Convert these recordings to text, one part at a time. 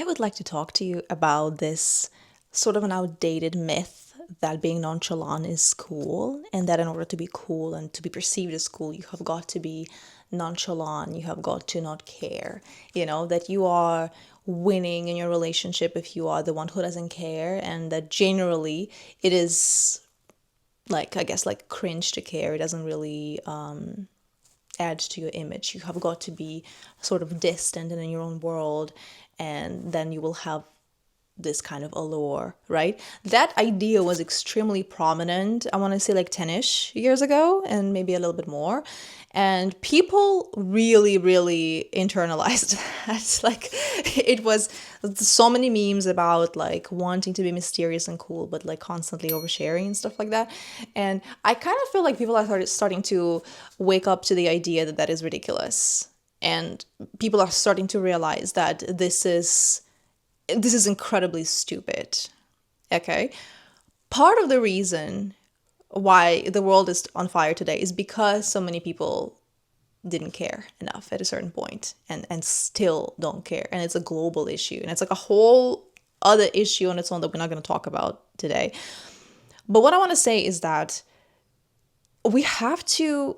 would like to talk to you about this sort of an outdated myth that being nonchalant is cool, and that in order to be cool and to be perceived as cool, you have got to be nonchalant, you have got to not care, that you are winning in your relationship if you are the one who doesn't care, and that generally it is like, I guess, like cringe to care. It doesn't really add to your image. You have got to be sort of distant and in your own world, and then you will have this kind of allure, right? That idea was extremely prominent, I want to say like 10-ish years ago, and maybe a little bit more. And people really, really internalized that. Like, it was so many memes about like wanting to be mysterious and cool, but like constantly oversharing and stuff like that. And I kind of feel like people are starting to wake up to the idea that that is ridiculous. And people are starting to realize that this is incredibly stupid. Okay. Part of the reason why the world is on fire today is because so many people didn't care enough at a certain point, and still don't care. And it's a global issue, and it's like a whole other issue on its own that we're not going to talk about today. But what I want to say is that we have to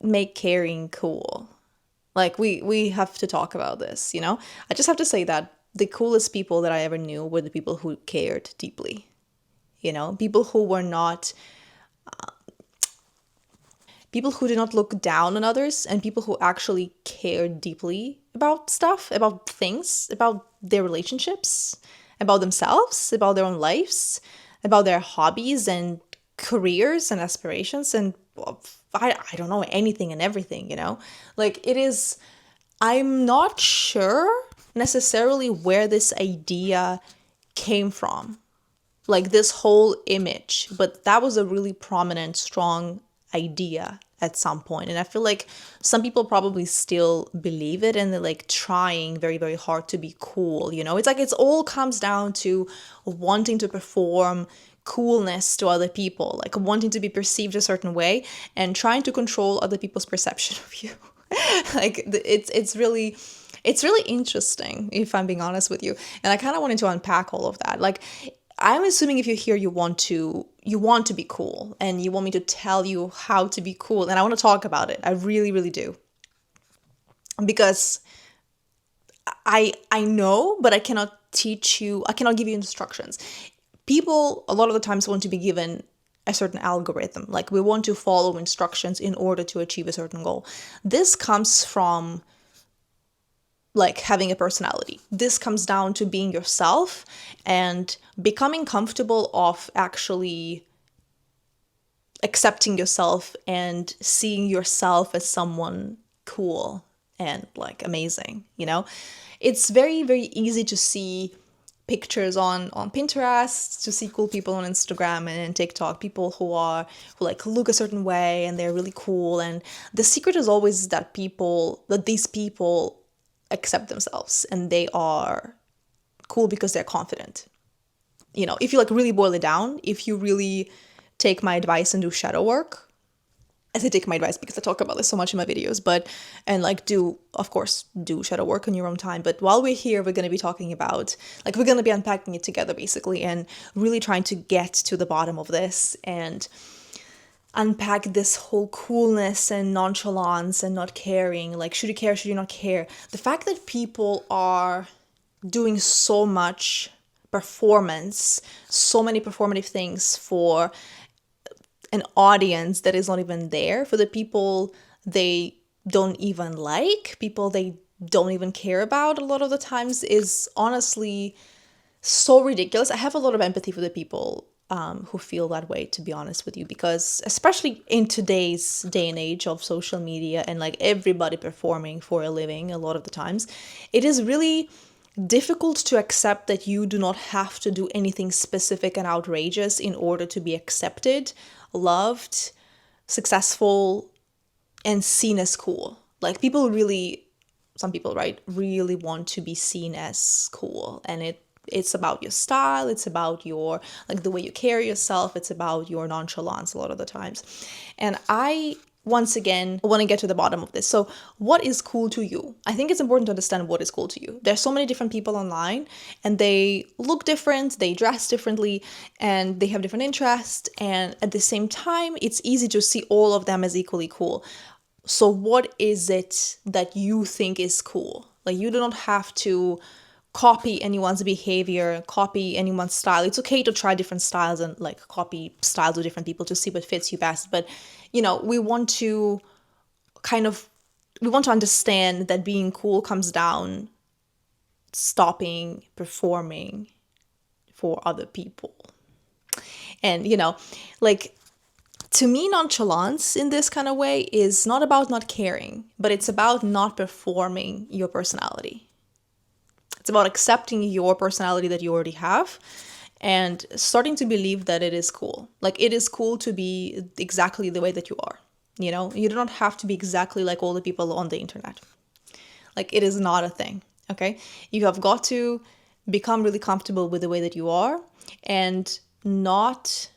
make caring cool. Like, we have to talk about this, I just have to say that the coolest people that I ever knew were the people who cared deeply. People who were not, people who did not look down on others, and people who actually cared deeply about stuff, about things, about their relationships, about themselves, about their own lives, about their hobbies and careers and aspirations, and I don't know, anything and everything, Like, it is, I'm not sure necessarily where this idea came from, like this whole image, but that was a really prominent, strong idea at some point. And I feel like some people probably still believe it, and they're like trying very, very hard to be cool. It's like it's all comes down to wanting to perform coolness to other people, like wanting to be perceived a certain way and trying to control other people's perception of you. Like, it's really interesting, if I'm being honest with you. And I kind of wanted to unpack all of that. Like, I'm assuming if you're here, you want to be cool, and you want me to tell you how to be cool, and I want to talk about it. I really, really do. Because I know, but I cannot teach you, I cannot give you instructions. People a lot of the times want to be given a certain algorithm. Like, we want to follow instructions in order to achieve a certain goal. This comes from like having a personality. This comes down to being yourself and becoming comfortable of actually accepting yourself and seeing yourself as someone cool and like amazing. It's very, very easy to see pictures on Pinterest, to see cool people on Instagram and TikTok, people who like look a certain way and they're really cool. And the secret is always that these people accept themselves, and they are cool because they're confident. If you like really boil it down, if you really take my advice and do shadow work, as I take my advice because I talk about this so much in my videos, and like do shadow work on your own time. But while we're here, we're going to be talking about, like, we're going to be unpacking it together basically, and really trying to get to the bottom of this and unpack this whole coolness and nonchalance and not caring. Like, should you care, should you not care? The fact that people are doing so much performance, so many performative things for an audience that is not even there, for the people they don't even like, people they don't even care about a lot of the times, is honestly so ridiculous. I have a lot of empathy for the people who feel that way, to be honest with you, because especially in today's day and age of social media and like everybody performing for a living a lot of the times, it is really difficult to accept that you do not have to do anything specific and outrageous in order to be accepted, loved, successful, and seen as cool. Like, some people, right, really want to be seen as cool, and it's about your style, it's about like the way you carry yourself, it's about your nonchalance a lot of the times. And I once again, I want to get to the bottom of this. So what is cool to you? I think it's important to understand what is cool to you. There's so many different people online, and they look different, they dress differently, and they have different interests. And at the same time, it's easy to see all of them as equally cool. So what is it that you think is cool? Like, you do not have to copy anyone's behavior, copy anyone's style. It's okay to try different styles and like copy styles of different people to see what fits you best. But, we want to understand that being cool comes down stopping performing for other people. And, like, to me, nonchalance in this kind of way is not about not caring, but it's about not performing your personality. It's about accepting your personality that you already have and starting to believe that it is cool. Like, it is cool to be exactly the way that you are. You do not have to be exactly like all the people on the internet. Like, it is not a thing, okay? You have got to become really comfortable with the way that you are and not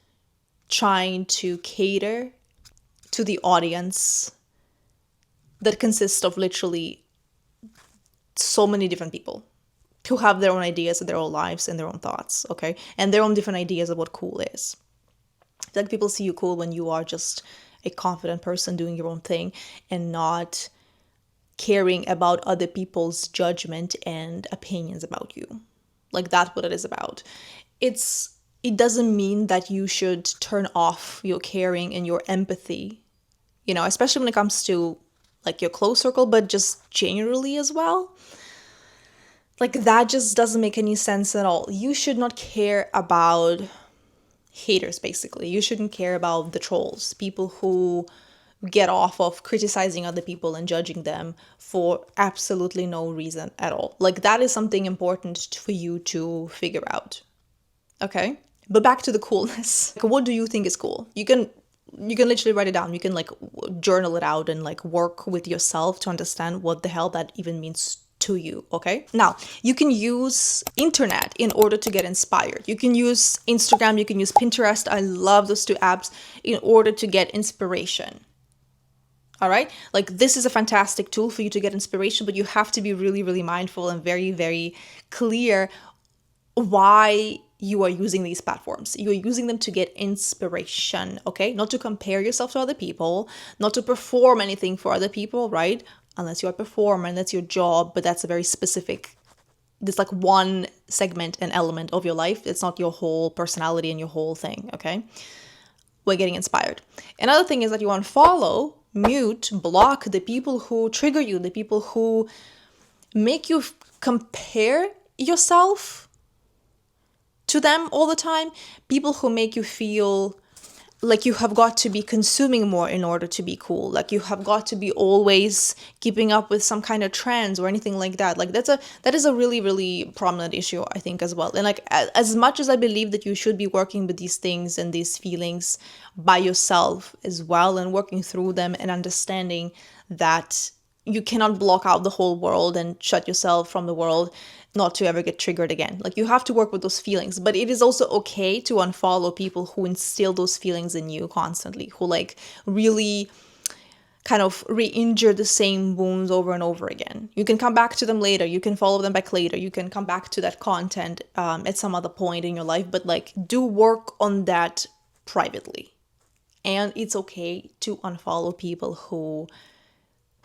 trying to cater to the audience that consists of literally so many different people who have their own ideas of their own lives and their own thoughts, okay? And their own different ideas of what cool is. Like, people see you cool when you are just a confident person doing your own thing and not caring about other people's judgment and opinions about you. Like, that's what it is about. It doesn't mean that you should turn off your caring and your empathy, especially when it comes to like your close circle, but just generally as well. Like, that just doesn't make any sense at all. You should not care about haters, basically. You shouldn't care about the trolls, people who get off of criticizing other people and judging them for absolutely no reason at all. Like, that is something important for you to figure out. Okay? But back to the coolness. Like, what do you think is cool? You can literally write it down. You can like journal it out and like work with yourself to understand what the hell that even means to you, okay? Now, you can use internet in order to get inspired. You can use Instagram, you can use Pinterest. I love those two apps in order to get inspiration. All right? Like, this is a fantastic tool for you to get inspiration, but you have to be really, really mindful and very, very clear why you are using these platforms. You're using them to get inspiration, okay? Not to compare yourself to other people, not to perform anything for other people, right? Unless you're a performer and that's your job, but that's a very specific, it's like one segment and element of your life. It's not your whole personality and your whole thing, okay? We're getting inspired. Another thing is that you want to follow, mute, block the people who trigger you, the people who make you compare yourself to them all the time, people who make you feel like you have got to be consuming more in order to be cool, like you have got to be always keeping up with some kind of trends or anything like that. Like, that is a really, really prominent issue, I think, as well. And like, as much as I believe that you should be working with these things and these feelings by yourself as well and working through them and understanding that you cannot block out the whole world and shut yourself from the world not to ever get triggered again. Like, you have to work with those feelings, but it is also okay to unfollow people who instill those feelings in you constantly, who like really kind of re-injure the same wounds over and over again. You can come back to them later. You can follow them back later. You can come back to that content at some other point in your life, but like, do work on that privately. And it's okay to unfollow people who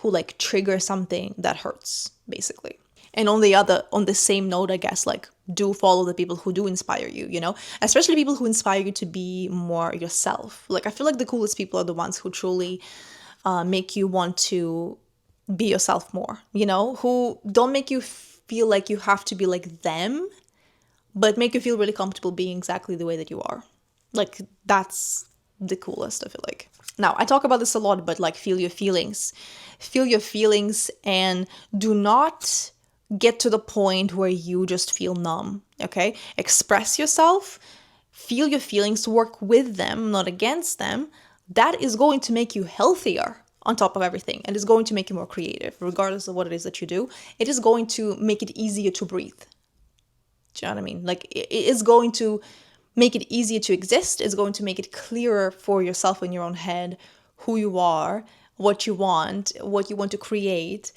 like trigger something that hurts, basically. And on the same note, I guess, like, do follow the people who do inspire you, especially people who inspire you to be more yourself. Like, I feel like the coolest people are the ones who truly make you want to be yourself more, who don't make you feel like you have to be like them, but make you feel really comfortable being exactly the way that you are. Like, that's the coolest, I feel like. Now, I talk about this a lot, but like, feel your feelings. Feel your feelings and do not get to the point where you just feel numb, okay? Express yourself, feel your feelings, work with them, not against them. That is going to make you healthier on top of everything, and is going to make you more creative, regardless of what it is that you do. It is going to make it easier to breathe. Do you know what I mean? Like, it is going to make it easier to exist. It's going to make it clearer for yourself in your own head who you are, what you want to create,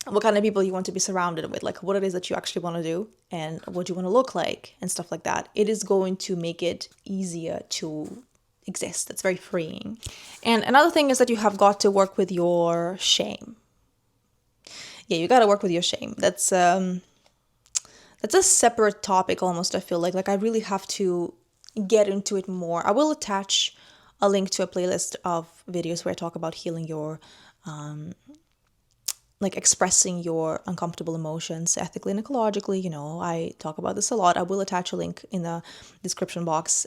what kind of people you want to be surrounded with, like what it is that you actually want to do and what you want to look like and stuff like that, it is going to make it easier to exist. It's very freeing. And another thing is that you have got to work with your shame. Yeah, you got to work with your shame. That's a separate topic almost, I feel like I really have to get into it more. I will attach a link to a playlist of videos where I talk about healing your expressing your uncomfortable emotions ethically and ecologically. I talk about this a lot. I will attach a link in the description box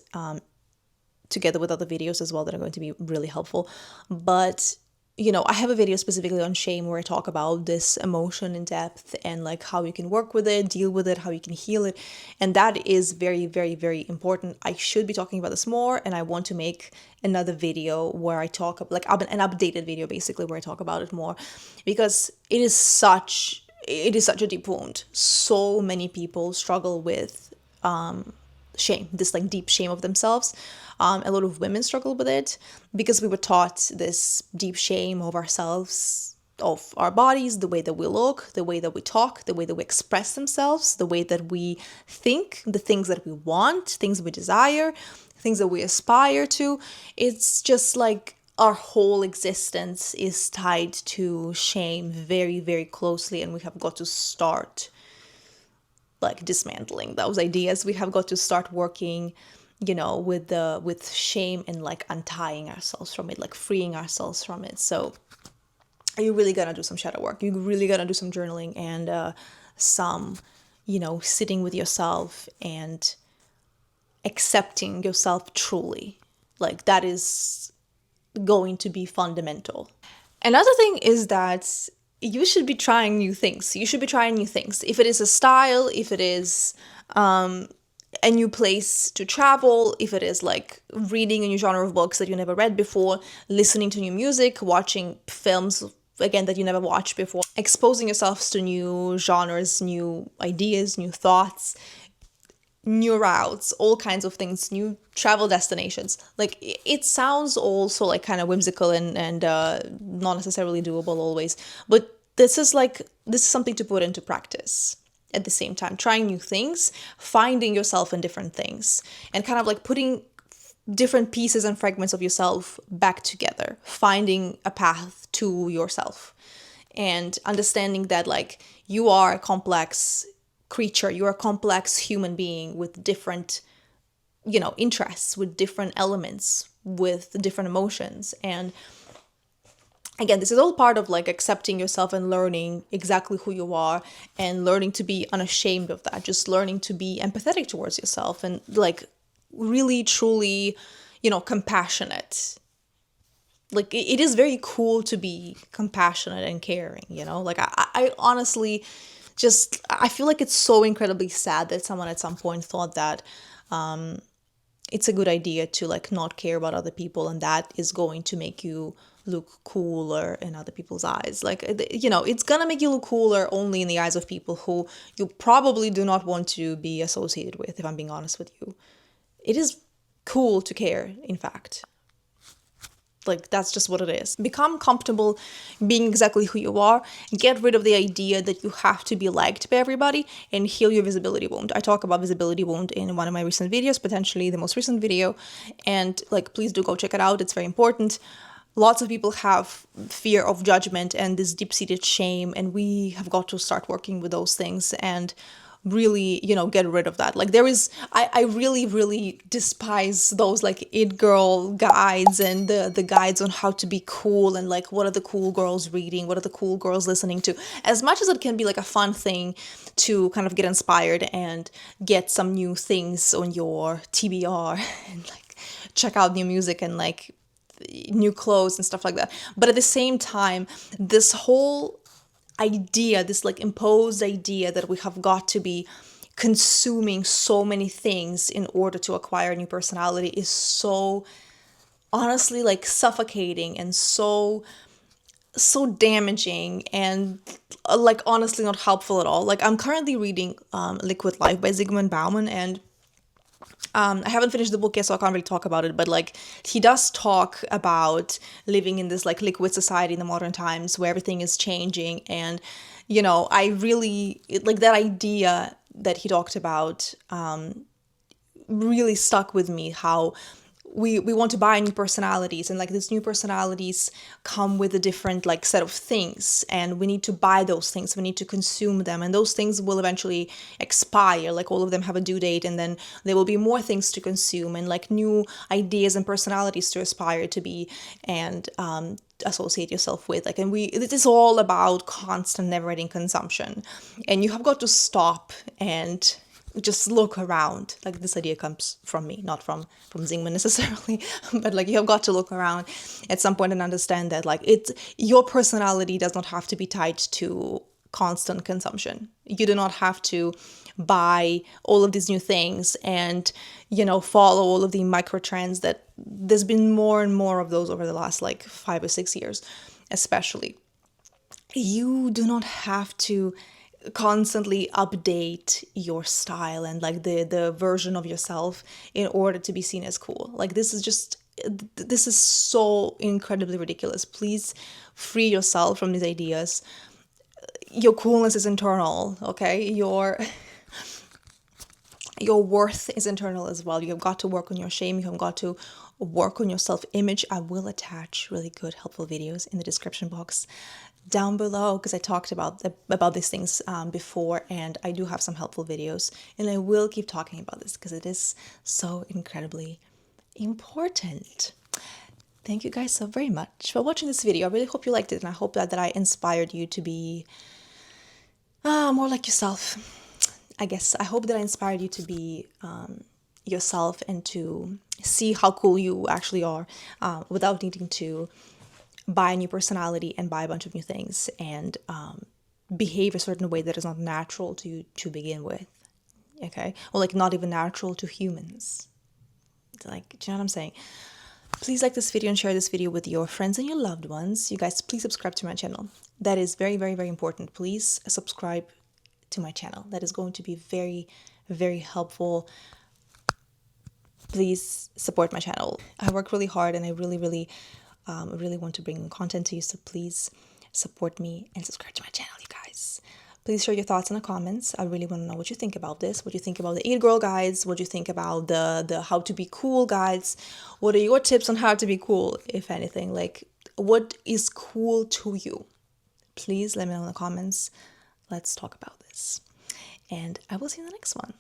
together with other videos as well that are going to be really helpful. But I have a video specifically on shame where I talk about this emotion in depth and how you can work with it, deal with it, how you can heal it. And that is very, very, very important. I should be talking about this more, and I want to make another video where I talk an updated video basically where I talk about it more, because it is such a deep wound. So many people struggle with shame, this deep shame of themselves. A lot of women struggle with it because we were taught this deep shame of ourselves, of our bodies, the way that we look, the way that we talk, the way that we express themselves, the way that we think, the things that we want, things we desire, things that we aspire to. It's just our whole existence is tied to shame very, very closely, and we have got to start dismantling those ideas. We have got to start working with shame and untying ourselves from it, freeing ourselves from it. So you're really gonna do some shadow work. You're really gonna do some journaling and some sitting with yourself and accepting yourself truly. That is going to be fundamental. Another thing is that you should be trying new things. If it is a style, if it is a new place to travel, if it is reading a new genre of books that you never read before, listening to new music, watching films again that you never watched before, exposing yourselves to new genres, new ideas, new thoughts, new routes, all kinds of things, new travel destinations. It sounds also kind of whimsical and not necessarily doable always, but this is something to put into practice. At the same time, trying new things, finding yourself in different things, and kind of putting different pieces and fragments of yourself back together, finding a path to yourself, and understanding that you are a complex creature, you're a complex human being with different interests, with different elements, with different emotions. And again, this is all part of accepting yourself and learning exactly who you are and learning to be unashamed of that, just learning to be empathetic towards yourself and really truly compassionate. It is very cool to be compassionate and caring, I honestly I feel it's so incredibly sad that someone at some point thought that it's a good idea to not care about other people, and that is going to make you look cooler in other people's eyes. It's gonna make you look cooler only in the eyes of people who you probably do not want to be associated with, if I'm being honest with you. It is cool to care, in fact. That's just what it is. Become comfortable being exactly who you are. Get rid of the idea that you have to be liked by everybody, and heal your visibility wound. I talk about visibility wound in one of my recent videos, potentially the most recent video. And please do go check it out. It's very important. Lots of people have fear of judgment and this deep-seated shame, and we have got to start working with those things and really, get rid of that. I really, really despise those it girl guides and the guides on how to be cool and what are the cool girls reading, what are the cool girls listening to. As much as it can be a fun thing to kind of get inspired and get some new things on your TBR and check out new music and new clothes and stuff like that. But at the same time, this whole idea, this imposed idea that we have got to be consuming so many things in order to acquire a new personality is so honestly suffocating and so damaging and honestly not helpful at all. I'm currently reading Liquid Life by Zygmunt Bauman, and I haven't finished the book yet, so I can't really talk about it, but like he does talk about living in this like liquid society in the modern times where everything is changing. And, you know, I really like that idea that he talked about, really stuck with me, how we want to buy new personalities, and like these new personalities come with a different like set of things, and we need to buy those things, we need to consume them, and those things will eventually expire. Like all of them have a due date, and then there will be more things to consume, and like new ideas and personalities to aspire to be, and associate yourself with. Like, and it is all about constant never-ending consumption, and you have got to stop and just look around. Like this idea comes from me, not from Zingman necessarily, but like you have got to look around at some point and understand that like your personality does not have to be tied to constant consumption. You do not have to buy all of these new things and, you know, follow all of the micro trends that there's been more and more of those over the last like 5 or 6 years, especially. You do not have to constantly update your style and like the version of yourself in order to be seen as cool. Like this is so incredibly ridiculous. Please free yourself from these ideas. Your coolness is internal, okay? Your worth is internal as well. You have got to work on your shame. You have got to work on your self-image. I will attach really good, helpful videos in the description box down below, because I talked about these things before, and I do have some helpful videos, and I will keep talking about this because it is so incredibly important. Thank you guys so very much for watching this video. I really hope you liked it, and I hope that I inspired you to be more like yourself. I guess I hope that I inspired you to be yourself and to see how cool you actually are, without needing to buy a new personality and buy a bunch of new things and behave a certain way that is not natural to you to begin with. Okay? Or like not even natural to humans. Like, do you know what I'm saying? Please like this video and share this video with your friends and your loved ones. You guys, please subscribe to my channel. That is very, very, very important. Please subscribe to my channel. That is going to be very, very helpful. Please support my channel. I work really hard, and I really, really want to bring content to you. So please support me and subscribe to my channel, you guys. Please share your thoughts in the comments. I really want to know what you think about this. What you think about the 8-girl guides. What you think about the how to be cool guides. What are your tips on how to be cool, if anything? Like, what is cool to you? Please let me know in the comments. Let's talk about this. And I will see you in the next one.